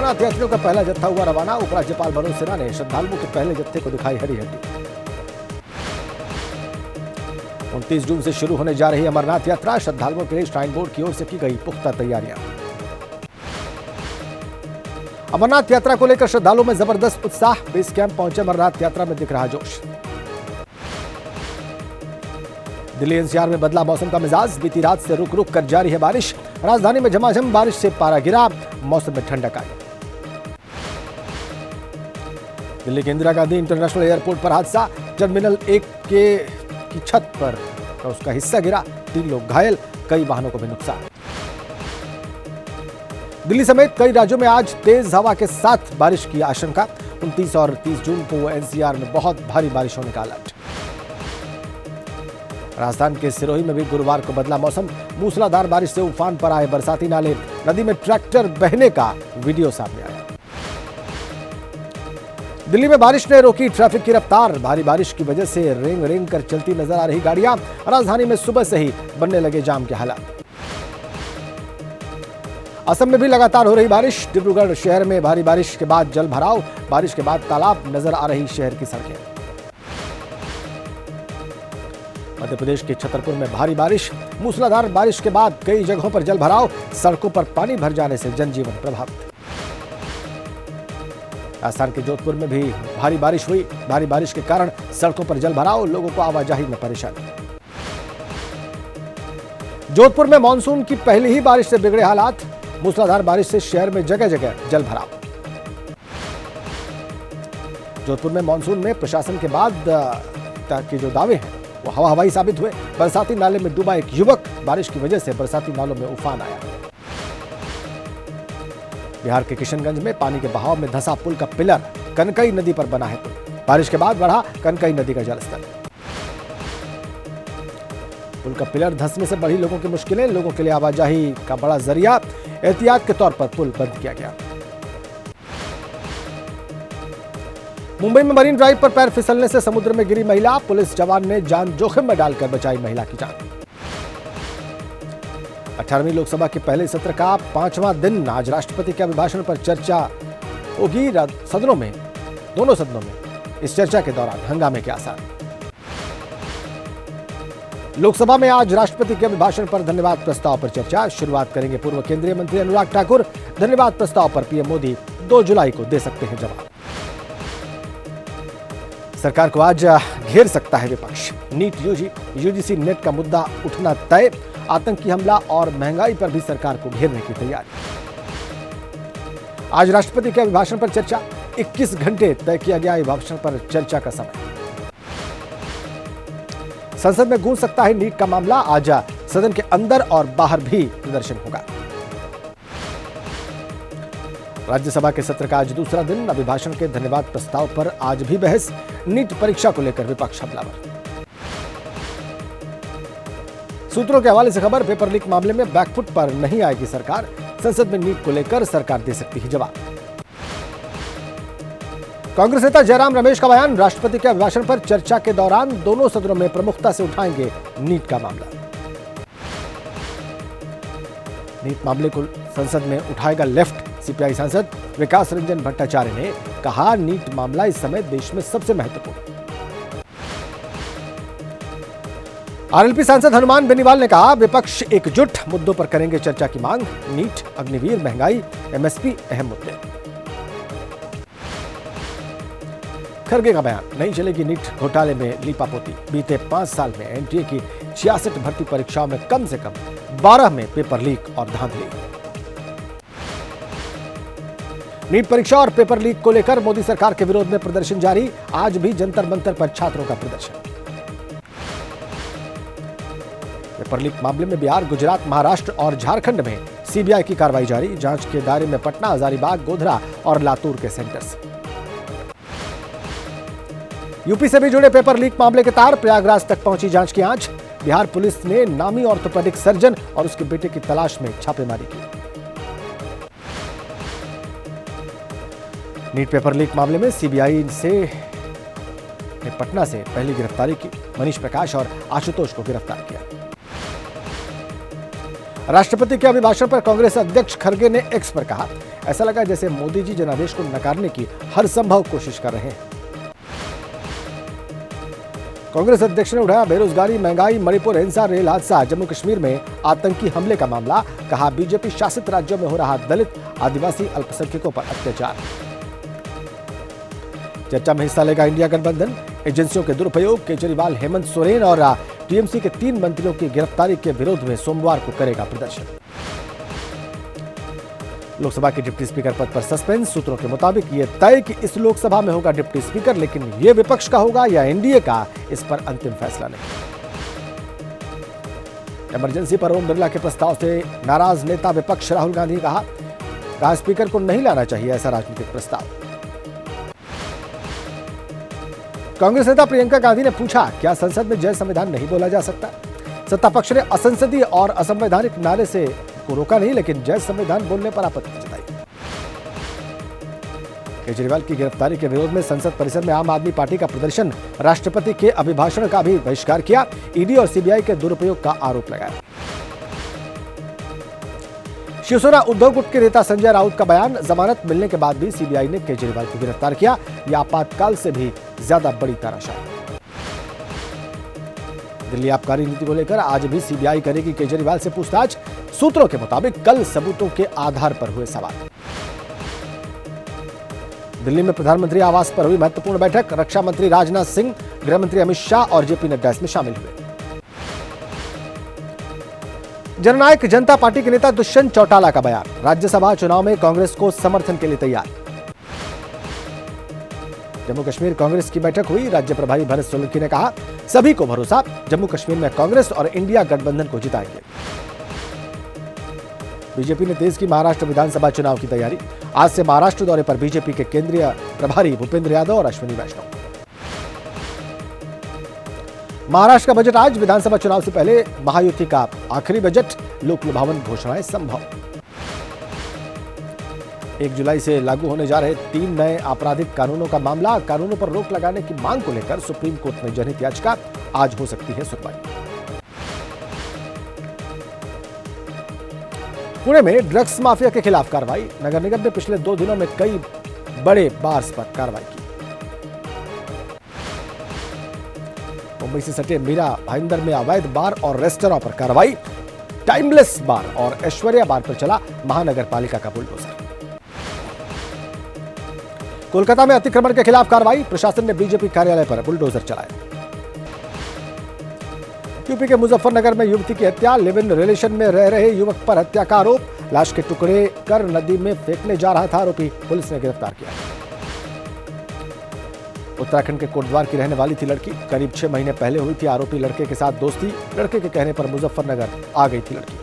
अमरनाथ यात्रियों का पहला जत्था हुआ रवाना। उपराज्यपाल मनोज सिन्हा ने श्रद्धालुओं के पहले जत्थे को दिखाई हरी झंडी। 29 जून से शुरू होने जा रही अमरनाथ यात्रा, श्रद्धालुओं के लिए श्राइन बोर्ड की ओर से की गई पुख्ता तैयारियां। अमरनाथ यात्रा को लेकर श्रद्धालुओं में जबरदस्त उत्साह। बेस कैंप पहुंचे अमरनाथ यात्रा में दिख रहा जोश। दिल्ली एनसीआर में बदला मौसम का मिजाज। बीती रात से रुक रुक कर जारी है बारिश। राजधानी में झमाझम बारिश से पारा गिरा, मौसम में ठंडक आई। दिल्ली के इंदिरा गांधी इंटरनेशनल एयरपोर्ट पर हादसा। टर्मिनल 1 की छत पर उसका हिस्सा गिरा, 3 लोग घायल, कई वाहनों को भी नुकसान। दिल्ली समेत कई राज्यों में आज तेज हवा के साथ बारिश की आशंका। 29 और 30 जून को एनसीआर में बहुत भारी बारिश होने का अलर्ट। राजस्थान के सिरोही में भी गुरुवार को बदला मौसम। मूसलाधार बारिश से उफान पर आए बरसाती नाले। नदी में ट्रैक्टर बहने का वीडियो सामने आया। दिल्ली में बारिश ने रोकी ट्रैफिक की रफ्तार। भारी बारिश की वजह से रेंग रेंग कर चलती नजर आ रही गाड़ियां। राजधानी में सुबह से ही बनने लगे जाम के हालात। असम में भी लगातार हो रही बारिश। डिब्रूगढ़ शहर में भारी बारिश के बाद जल भराव। बारिश के बाद तालाब नजर आ रही शहर की सड़कें। मध्य प्रदेश के छतरपुर में भारी बारिश। मूसलाधार बारिश के बाद कई जगहों पर जल भराव। सड़कों पर पानी भर जाने से जनजीवन प्रभावित। राजस्थान के जोधपुर में भी भारी बारिश हुई। भारी बारिश के कारण सड़कों पर जल भराव, लोगों को आवाजाही में परेशानी। जोधपुर में मानसून की पहली ही बारिश से बिगड़े हालात। मूसलाधार बारिश से शहर में जगह जगह जल भराव। जोधपुर में मानसून में प्रशासन के बाद के जो दावे हैं वो हवा हवाई साबित हुए। बरसाती नाले में डूबा एक युवक। बारिश की वजह से बरसाती नालों में उफान आया। बिहार के किशनगंज में पानी के बहाव में धंसा पुल का पिलर। कनकई नदी पर बना है पुल। बारिश के बाद बढ़ा कनकई नदी का जलस्तर। पुल का पिलर धंसने से बढ़ी लोगों की मुश्किलें। लोगों के लिए आवाजाही का बड़ा जरिया। एहतियात के तौर पर पुल बंद किया गया। मुंबई में मरीन ड्राइव पर पैर फिसलने से समुद्र में गिरी महिला। पुलिस जवान ने जान जोखिम में डालकर बचाई महिला की जान। 18वीं लोकसभा के पहले सत्र का 5वां दिन। आज राष्ट्रपति के अभिभाषण पर चर्चा होगी सदनों में, दोनों सदनों में। इस चर्चा के दौरान हंगामे के आसार। लोकसभा में आज राष्ट्रपति के अभिभाषण पर धन्यवाद प्रस्ताव पर चर्चा। शुरुआत करेंगे पूर्व केंद्रीय मंत्री अनुराग ठाकुर। धन्यवाद प्रस्ताव पर पीएम मोदी 2 जुलाई को दे सकते हैं जवाब। सरकार को आज घेर सकता है विपक्ष। नीट यूजीसी नेट का मुद्दा उठना तय। आतंकी हमला और महंगाई पर भी सरकार को घेरने की तैयारी। आज राष्ट्रपति के अभिभाषण पर चर्चा। 21 घंटे तय किया गया अभिभाषण पर चर्चा का समय। संसद में गूंज सकता है नीट का मामला। आज सदन के अंदर और बाहर भी प्रदर्शन होगा। राज्यसभा के सत्र का आज दूसरा दिन। अभिभाषण के धन्यवाद प्रस्ताव पर आज भी बहस। नीट परीक्षा को लेकर विपक्ष हमलावर। सूत्रों के हवाले से खबर, पेपर लीक मामले में बैकफुट पर नहीं आएगी सरकार। संसद में नीट को लेकर सरकार दे सकती है जवाब। कांग्रेस नेता जयराम रमेश का बयान, राष्ट्रपति के अभिभाषण पर चर्चा के दौरान दोनों सदनों में प्रमुखता से उठाएंगे नीट का मामला। नीट मामले को संसद में उठाएगा लेफ्ट। सीपीआई सांसद विकास रंजन भट्टाचार्य ने कहा, नीट मामला इस समय देश में सबसे महत्वपूर्ण। आरएलपी सांसद हनुमान बेनीवाल ने कहा, विपक्ष एकजुट, मुद्दों पर करेंगे चर्चा की मांग। नीट, अग्निवीर, महंगाई, एमएसपी अहम मुद्दे। खरगे का बयान, नहीं चलेगी नीट घोटाले में लीपापोती। बीते 5 साल में एनटीए की 66 भर्ती परीक्षाओं में कम से कम 12 में पेपर लीक और धांधली। नीट परीक्षा और पेपर लीक को लेकर मोदी सरकार के विरोध में प्रदर्शन जारी। आज भी जंतर मंतर पर छात्रों का प्रदर्शन। पेपर लीक मामले में बिहार, गुजरात, महाराष्ट्र और झारखंड में सीबीआई की कार्रवाई जारी। जांच के दायरे में पटना, हजारीबाग, गोधरा और लातूर के सेंटर्स। यूपी से भी जुड़े पेपर लीक मामले के तार। प्रयागराज तक पहुंची जांच की आंच। बिहार पुलिस ने नामी ऑर्थोपेडिक सर्जन और उसके बेटे की तलाश में छापेमारी की। नीट पेपर लीक मामले में सीबीआई ने पटना से पहली गिरफ्तारी की। मनीष प्रकाश और आशुतोष को गिरफ्तार किया। राष्ट्रपति के अभिभाषण पर कांग्रेस अध्यक्ष खड़गे ने एक्स पर कहा, ऐसा लगा जैसे मोदी जी जनादेश को नकारने की हर संभव कोशिश कर रहे हैं। कांग्रेस अध्यक्ष ने उठाया बेरोजगारी, महंगाई, मणिपुर हिंसा, रेल हादसा, जम्मू कश्मीर में आतंकी हमले का मामला। कहा, बीजेपी शासित राज्यों में हो रहा दलित, आदिवासी, अल्पसंख्यकों पर अत्याचार। चर्चा में हिस्सा लेगा इंडिया गठबंधन, एजेंसियों के दुरुपयोग, केजरीवाल, हेमंत सोरेन और टीएमसी के 3 मंत्रियों की गिरफ्तारी के विरोध में सोमवार को करेगा प्रदर्शन। लोकसभा के डिप्टी स्पीकर पद पर सस्पेंस, सूत्रों के मुताबिक यह तय कि इस लोकसभा में होगा डिप्टी स्पीकर, लेकिन यह विपक्ष का होगा या एनडीए का, इस पर अंतिम फैसला नहीं। इमरजेंसी पर ओम बिरला के प्रस्ताव से नाराज नेता विपक्ष राहुल गांधी ने कहा स्पीकर को नहीं लाना चाहिए ऐसा राजनीतिक प्रस्ताव। कांग्रेस नेता प्रियंका गांधी ने पूछा, क्या संसद में जय संविधान नहीं बोला जा सकता? सत्ता पक्ष ने असंसदीय और असंवैधानिक नारे से को रोका नहीं, लेकिन जय संविधान बोलने पर आपत्ति जताई। केजरीवाल की गिरफ्तारी के विरोध में संसद परिसर में आम आदमी पार्टी का प्रदर्शन, राष्ट्रपति के अभिभाषण का भी बहिष्कार किया, ईडी और सीबीआई के दुरुपयोग का आरोप लगाया। शिवसेना उद्धव गुट के नेता संजय राउत का बयान, जमानत मिलने के बाद भी सीबीआई ने केजरीवाल को गिरफ्तार किया, यह आपातकाल से भी ज्यादा बड़ी तानाशाही। दिल्ली आबकारी नीति को लेकर आज भी सीबीआई करेगी केजरीवाल से पूछताछ, सूत्रों के मुताबिक कल सबूतों के आधार पर हुए सवाल। दिल्ली में प्रधानमंत्री आवास पर हुई महत्वपूर्ण बैठक, रक्षा मंत्री राजनाथ सिंह, गृह मंत्री अमित शाह और जेपी नड्डा इसमें शामिल हुए। जननायक जनता पार्टी के नेता दुष्यंत चौटाला का बयान, राज्यसभा चुनाव में कांग्रेस को समर्थन के लिए तैयार। जम्मू कश्मीर कांग्रेस की बैठक हुई, राज्य प्रभारी भरत सोलंकी ने कहा, सभी को भरोसा, जम्मू कश्मीर में कांग्रेस और इंडिया गठबंधन को जिताएंगे। बीजेपी ने तेज की महाराष्ट्र विधानसभा चुनाव की तैयारी, आज से महाराष्ट्र दौरे पर बीजेपी के केंद्रीय प्रभारी भूपेंद्र यादव और अश्विनी वैष्णव। महाराष्ट्र का बजट आज, विधानसभा चुनाव से पहले महायुति का आखिरी बजट, लोक लुभावन घोषणाएं संभव। 1 जुलाई से लागू होने जा रहे 3 नए आपराधिक कानूनों का मामला, कानूनों पर रोक लगाने की मांग को लेकर सुप्रीम कोर्ट में जनहित याचिका, आज हो सकती है सुनवाई। पुणे में ड्रग्स माफिया के खिलाफ कार्रवाई, नगर निगम ने पिछले 2 दिनों में कई बड़े बार्स पर कार्रवाई की। मुंबई से सटे मीरा भाईंदर में अवैध बार और रेस्टोरेंट पर कार्रवाई, टाइमलेस बार और ऐश्वर्या बार पर चला महानगर पालिका का बुलडोजर। कोलकाता में अतिक्रमण के खिलाफ कार्रवाई, प्रशासन ने बीजेपी कार्यालय पर बुलडोजर चलाया। यूपी के मुजफ्फरनगर में युवती की हत्या, लिव इन रिलेशन में रह रहे युवक पर हत्या का आरोप, लाश के टुकड़े कर नदी में फेंकने जा रहा था आरोपी, पुलिस ने गिरफ्तार किया। उत्तराखंड के कोटद्वार की रहने वाली थी लड़की, करीब 6 महीने पहले हुई थी आरोपी लड़के के साथ दोस्ती, लड़के के कहने पर मुजफ्फरनगर आ गई थी लड़की।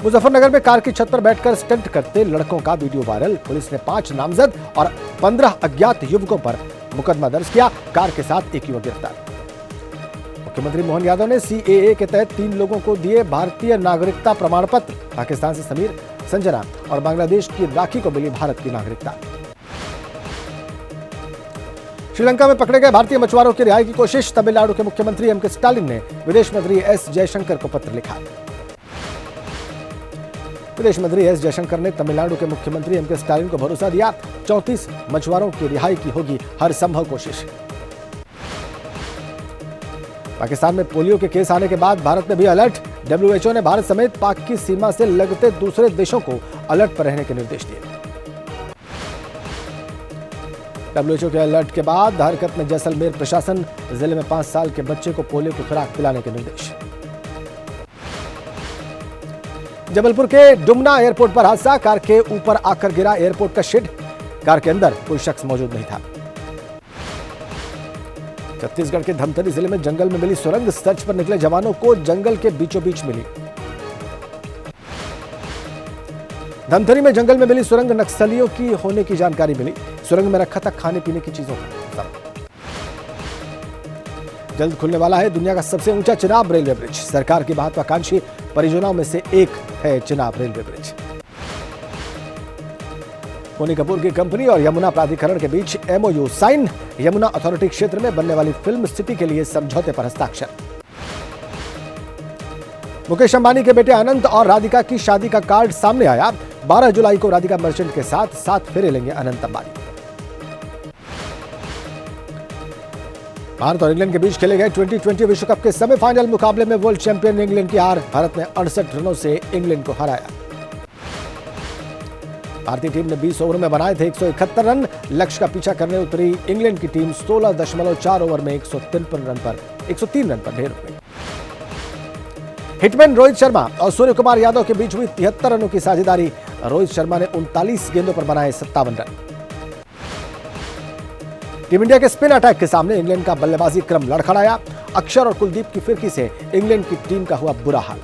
मुजफ्फरनगर में कार की छत पर बैठकर स्टंट करते लड़कों का वीडियो वायरल, पुलिस ने 5 नामजद और 15 अज्ञात युवकों पर मुकदमा दर्ज किया, कार के साथ एक युवक गिरफ्तार। मुख्यमंत्री मोहन यादव ने सीएए के तहत 3 लोगों को दिए भारतीय नागरिकता प्रमाण पत्र, पाकिस्तान से समीर, संजना और बांग्लादेश की राखी को मिली भारत की नागरिकता। श्रीलंका में पकड़े गए भारतीय मछुआरों की रिहाई की कोशिश, तमिलनाडु के मुख्यमंत्री एम के स्टालिन ने विदेश मंत्री एस जयशंकर को पत्र लिखा। विदेश मंत्री एस जयशंकर ने तमिलनाडु के मुख्यमंत्री एम के स्टालिन को भरोसा दिया, 34 मछुआरों की रिहाई की होगी हर संभव कोशिश। पाकिस्तान में पोलियो के केस आने के बाद भारत में भी अलर्ट, डब्ल्यूएचओ ने भारत समेत पाक की सीमा से लगते दूसरे देशों को अलर्ट पर रहने के निर्देश दिए। डब्ल्यूएचओ के अलर्ट के बाद हरकत में जैसलमेर प्रशासन, जिले में 5 साल के बच्चे को पोलियो की खुराक पिलाने के निर्देश। जबलपुर के डुमना एयरपोर्ट पर हादसा, कार के ऊपर आकर गिरा एयरपोर्ट का शेड, कार के अंदर कोई शख्स मौजूद नहीं था। छत्तीसगढ़ के धमतरी जिले में जंगल में मिली सुरंग, सर्च पर निकले जवानों को जंगल के बीचों बीच मिली। धमतरी में जंगल में मिली सुरंग, नक्सलियों की होने की जानकारी मिली, सुरंग में रखा था खाने पीने की चीजों का। जल्द खुलने वाला है दुनिया का सबसे ऊंचा चिनाब रेलवे ब्रिज, सरकार की महत्वाकांक्षी परियोजनाओं में से एक है चिनाब रेलवे ब्रिज। बोनी कपूर की कंपनी और यमुना प्राधिकरण के बीच एमओयू साइन, यमुना अथॉरिटी क्षेत्र में बनने वाली फिल्म सिटी के लिए समझौते पर हस्ताक्षर। मुकेश अंबानी के बेटे अनंत और राधिका की शादी का कार्ड सामने आया। 12 जुलाई को राधिका मर्चेंट के साथ 7 फेरे लेंगे अनंत अंबानी। भारत और इंग्लैंड के बीच खेले गए T20 विश्व कप के सेमीफाइनल मुकाबले में वर्ल्ड चैंपियन इंग्लैंड की हार। भारत ने 68 रनों से इंग्लैंड को हराया। भारतीय टीम ने 20 ओवर में बनाए थे 171 रन। लक्ष्य का पीछा करने उतरी इंग्लैंड की टीम 16.4 ओवर में 103 रन पर ढेर हो गई। हिटमैन रोहित शर्मा और सूर्य कुमार यादव के बीच हुई 73 रनों की साझेदारी। रोहित शर्मा ने 39 गेंदों पर बनाए 57 रन। टीम इंडिया के स्पिन अटैक के सामने इंग्लैंड का बल्लेबाजी क्रम लड़खड़ाया। अक्षर और कुलदीप की फिरकी से इंग्लैंड की टीम का हुआ बुरा हाल।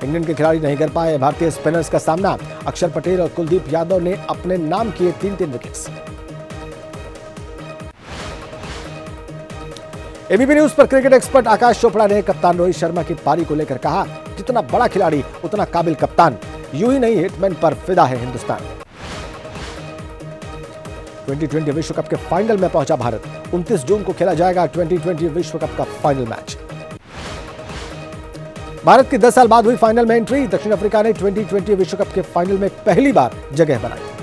इंग्लैंड के खिलाड़ी नहीं कर पाए भारतीय स्पिनर्स का सामना। अक्षर पटेल और कुलदीप यादव ने अपने नाम किए 3-3 विकेट्स। एबीपी न्यूज पर क्रिकेट एक्सपर्ट आकाश चोपड़ा ने कप्तान रोहित शर्मा की पारी को लेकर कहा, जितना बड़ा खिलाड़ी उतना काबिल कप्तान। यूं ही नहीं, हिटमैन पर फिदा है हिंदुस्तान। T20 विश्व कप के फाइनल में पहुंचा भारत। 29 जून को खेला जाएगा T20 विश्व कप का फाइनल मैच। भारत की 10 साल बाद हुई फाइनल में एंट्री। दक्षिण अफ्रीका ने T20 विश्व कप के फाइनल में पहली बार जगह बनाई।